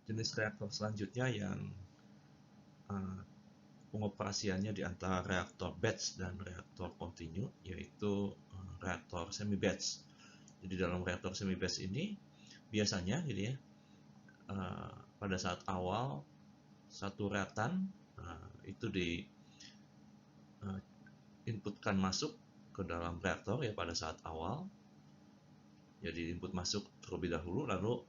Jenis reaktor selanjutnya yang pengoperasiannya di antara reaktor batch dan reaktor continue, yaitu reaktor semi batch. Jadi dalam reaktor semi batch ini biasanya gitu ya, pada saat awal satu reaktan itu di inputkan masuk ke dalam reaktor ya pada saat awal. Jadi input masuk terlebih dahulu, lalu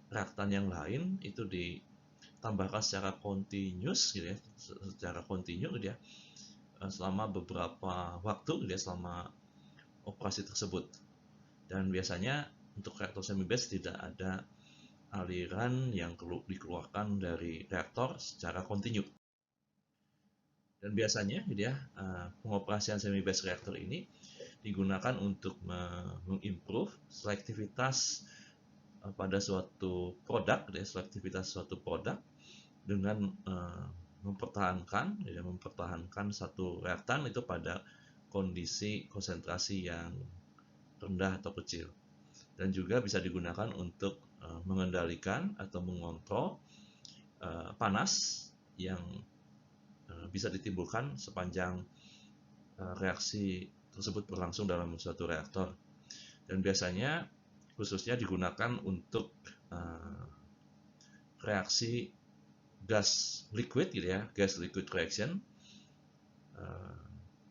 reaktan yang lain itu ditambahkan secara continuous gitu ya, secara kontinu gitu ya, selama beberapa waktu gitu ya, selama operasi tersebut. Dan biasanya untuk reaktor semi batch tidak ada aliran yang dikeluarkan dari reaktor secara kontinu. Dan biasanya gitu ya, pengoperasian semi batch reaktor ini digunakan untuk mengimprove selektivitas pada suatu produk, selektivitas suatu produk dengan mempertahankan satu reaktan itu pada kondisi konsentrasi yang rendah atau kecil, dan juga bisa digunakan untuk mengendalikan atau mengontrol panas yang bisa ditimbulkan sepanjang reaksi tersebut berlangsung dalam suatu reaktor. Dan biasanya khususnya digunakan untuk reaksi gas liquid gitu ya, gas liquid reaction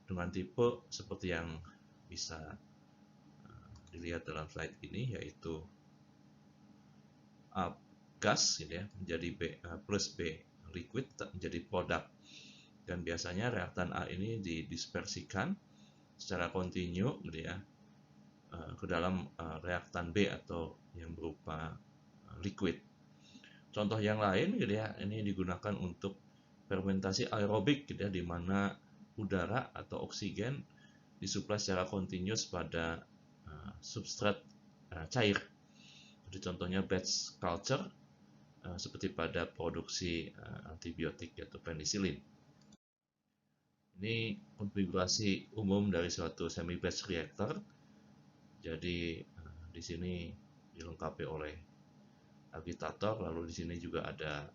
dengan tipe seperti yang bisa dilihat dalam slide ini, yaitu A gas gitu ya menjadi B plus B liquid menjadi produk. Dan biasanya reaktan A ini didispersikan secara kontinu gitu ya ke dalam reaktan B atau yang berupa liquid. Contoh yang lain gitu ya, ini digunakan untuk fermentasi aerobik gitu ya, di mana udara atau oksigen disuplai secara kontinus pada substrat cair. Jadi contohnya batch culture seperti pada produksi antibiotik yaitu penicillin. Ini konfigurasi umum dari suatu semi batch reactor. Jadi di sini dilengkapi oleh agitator, lalu di sini juga ada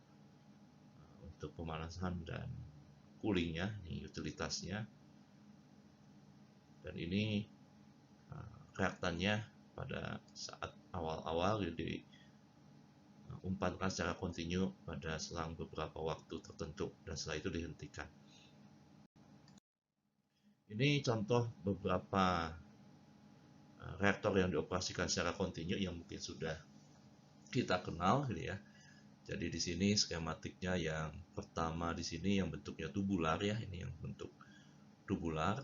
untuk pemanasan dan coolingnya, ini utilitasnya. Dan ini reaktannya pada saat awal-awal diumpankan secara kontinu pada selang beberapa waktu tertentu, dan setelah itu dihentikan. Ini contoh beberapa reaktor yang dioperasikan secara kontinu yang mungkin sudah kita kenal gitu ya. Jadi di sini skematiknya yang pertama di sini yang bentuknya tubular ya, ini yang bentuk tubular.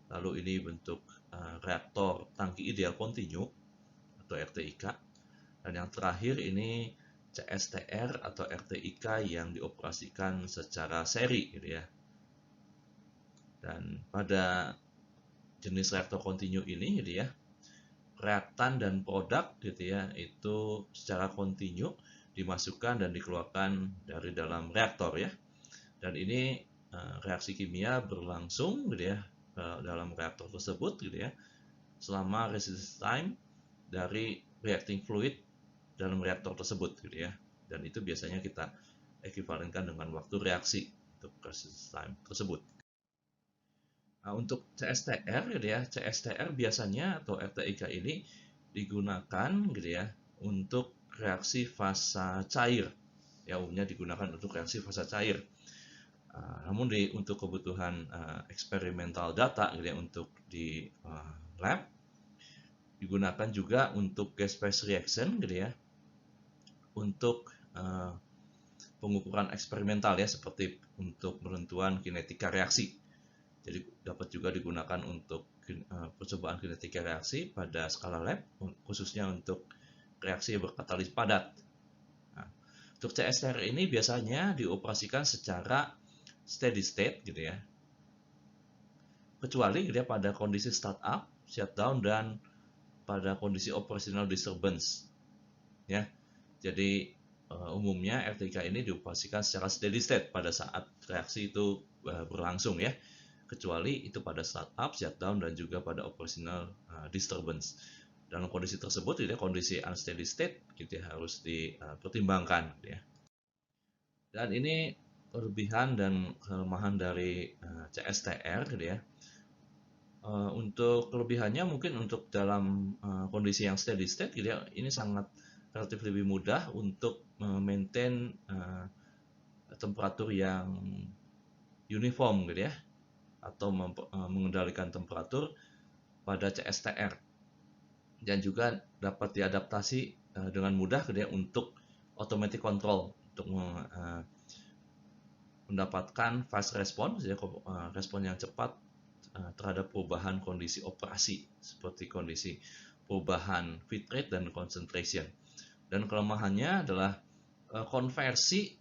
Lalu ini bentuk reaktor tangki ideal kontinu atau RTIK. Dan yang terakhir ini CSTR atau RTIK yang dioperasikan secara seri gitu ya. Dan pada jenis reaktor kontinu ini gitu ya, reaktan dan produk gitu ya itu secara kontinu dimasukkan dan dikeluarkan dari dalam reaktor ya. Dan ini reaksi kimia berlangsung gitu ya dalam reaktor tersebut gitu ya selama residence time dari reacting fluid dalam reaktor tersebut gitu ya. Dan itu biasanya kita ekuivalenkan dengan waktu reaksi untuk residence time tersebut. Nah, untuk CSTR gitu ya, CSTR biasanya atau RTIK ini digunakan gitu ya untuk reaksi fasa cair. Ya, umumnya digunakan untuk reaksi fasa cair. Namun untuk kebutuhan eksperimental data gitu ya, untuk di lab digunakan juga untuk gas phase reaction gitu ya, untuk pengukuran eksperimental ya, seperti untuk penentuan kinetika reaksi. Jadi dapat juga digunakan untuk percobaan kinetika reaksi pada skala lab, khususnya untuk reaksi berkatalis padat. Nah, untuk CSR ini biasanya dioperasikan secara steady state gitu ya, kecuali gitu ya pada kondisi startup, shutdown, dan pada kondisi operational disturbance ya. Jadi umumnya RTK ini dioperasikan secara steady state pada saat reaksi itu berlangsung ya, kecuali itu pada startup, shutdown, dan juga pada operational disturbance. dalam kondisi tersebut gitu ya, kondisi unsteady state gitu ya, harus dipertimbangkan gitu ya. Dan ini kelebihan dan kelemahan dari CSTR gitu ya. Untuk kelebihannya mungkin untuk dalam kondisi yang steady state gitu ya, ini sangat relatif lebih mudah untuk maintain temperatur yang uniform gitu ya, atau mengendalikan temperatur pada CSTR, dan juga dapat diadaptasi dengan mudah gitu ya untuk automatic control untuk mendapatkan fast response ya, respon yang cepat terhadap perubahan kondisi operasi seperti kondisi perubahan feed rate dan concentration. Dan kelemahannya adalah konversi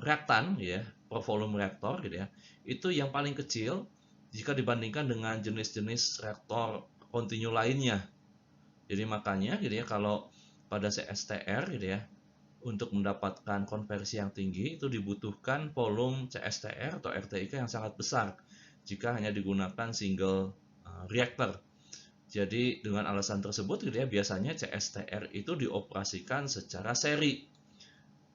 reaktan ya per volume reaktor gitu ya, itu yang paling kecil jika dibandingkan dengan jenis-jenis reaktor kontinu lainnya. Jadi makanya gitu ya, kalau pada CSTR gitu ya, untuk mendapatkan konversi yang tinggi itu dibutuhkan volume CSTR atau RTIK yang sangat besar jika hanya digunakan single reactor. Jadi dengan alasan tersebut gitu ya, biasanya CSTR itu dioperasikan secara seri.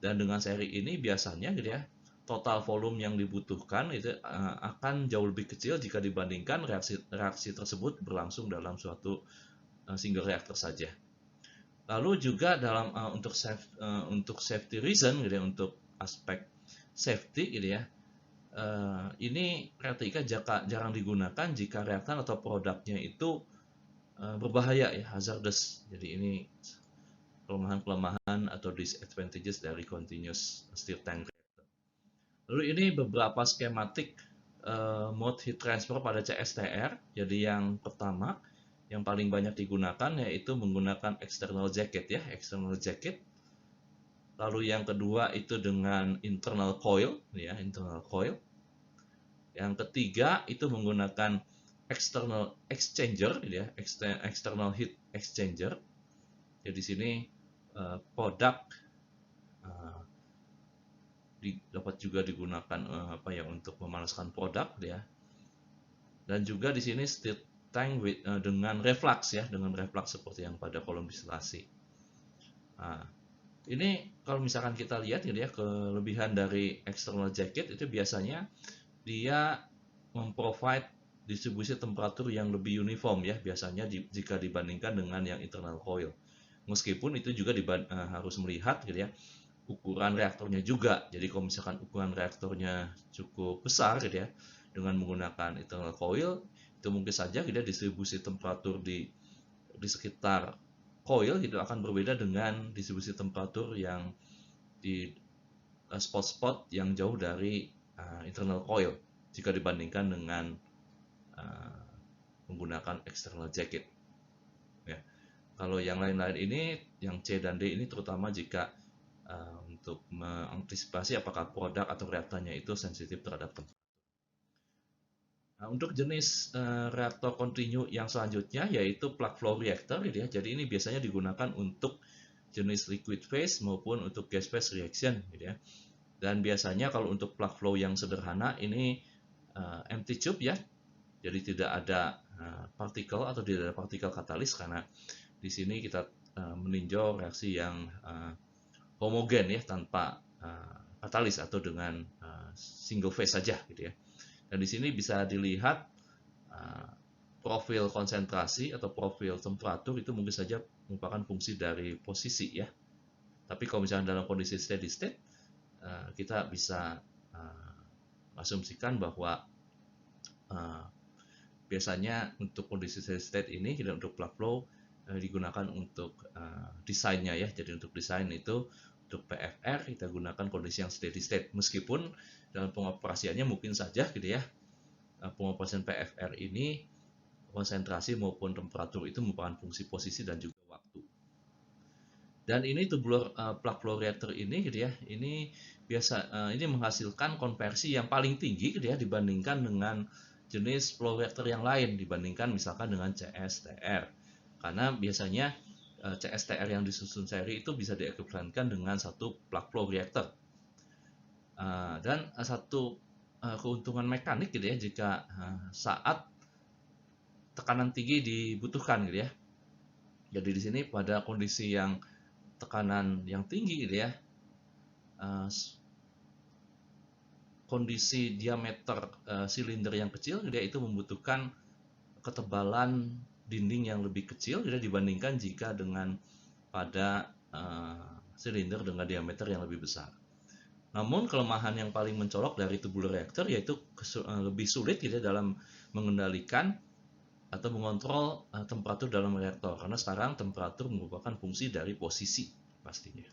Dan dengan seri ini biasanya gitu ya, total volume yang dibutuhkan itu akan jauh lebih kecil jika dibandingkan reaksi tersebut berlangsung dalam suatu single reactor saja. Lalu juga dalam untuk safety reason gitu ya, untuk aspek safety gitu ya, ini RTIK jarang digunakan jika reaktan atau produknya itu berbahaya ya, hazardous. Jadi ini kelemahan-kelemahan atau disadvantages dari continuous stir tank reactor. Lalu ini beberapa skematik mode heat transfer pada CSTR. Jadi yang pertama yang paling banyak digunakan yaitu menggunakan external jacket ya, external jacket. Lalu yang kedua itu dengan internal coil ya, internal coil. Yang ketiga itu menggunakan external exchanger ya, external heat exchanger. Jadi di sini produk dapat juga digunakan untuk memanaskan produk ya. Dan juga di sini stir tank dengan reflux ya, dengan reflux seperti yang pada kolom distilasi. Nah, ini kalau misalkan kita lihat gitu ya, kelebihan dari external jacket itu biasanya dia memprovide distribusi temperatur yang lebih uniform ya, biasanya jika dibandingkan dengan yang internal coil. Meskipun itu juga harus melihat gitu ya, ukuran reaktornya juga. Jadi kalau misalkan ukuran reaktornya cukup besar gitu ya, dengan menggunakan internal coil, itu mungkin saja gitu ya, distribusi temperatur di sekitar coil gitu akan berbeda dengan distribusi temperatur yang di spot-spot yang jauh dari internal coil jika dibandingkan dengan menggunakan external jacket ya. Kalau yang lain-lain ini, yang C dan D ini terutama jika untuk mengantisipasi apakah produk atau reaktornya itu sensitif terhadap temperatur. Nah, untuk jenis reaktor kontinu yang selanjutnya yaitu plug flow reactor gitu ya. Jadi ini biasanya digunakan untuk jenis liquid phase maupun untuk gas phase reaction gitu ya. Dan biasanya kalau untuk plug flow yang sederhana ini empty tube ya. Jadi tidak ada partikel atau tidak ada partikel katalis, karena di sini kita meninjau reaksi yang homogen ya, tanpa katalis atau dengan single phase saja gitu ya. Dan di sini bisa dilihat profil konsentrasi atau profil temperatur itu mungkin saja merupakan fungsi dari posisi ya. Tapi kalau misalnya dalam kondisi steady state, kita bisa asumsikan bahwa biasanya untuk kondisi steady state ini, untuk plug flow digunakan untuk desainnya ya. Jadi untuk desain itu, untuk PFR kita gunakan kondisi yang steady state. Meskipun dalam pengoperasiannya mungkin saja gitu ya, pengoperasian PFR ini konsentrasi maupun temperatur itu merupakan fungsi posisi dan juga waktu. Dan ini tubular plug flow reactor ini gitu ya, ini ini menghasilkan konversi yang paling tinggi gitu ya, dibandingkan dengan jenis flow reactor yang lain, dibandingkan misalkan dengan CSTR. Karena biasanya CSTR yang disusun seri itu bisa diekuivalenkan dengan satu plug flow reactor. Dan satu keuntungan mekanik gitu ya, jika saat tekanan tinggi dibutuhkan gitu ya. Jadi di sini pada kondisi yang tekanan yang tinggi gitu ya, kondisi diameter silinder yang kecil dia itu membutuhkan ketebalan dinding yang lebih kecil dibandingkan jika dengan pada silinder dengan diameter yang lebih besar. Namun kelemahan yang paling mencolok dari tubular reaktor yaitu lebih sulit gitu dalam mengendalikan atau mengontrol temperatur dalam reaktor, karena sekarang temperatur merupakan fungsi dari posisi pastinya.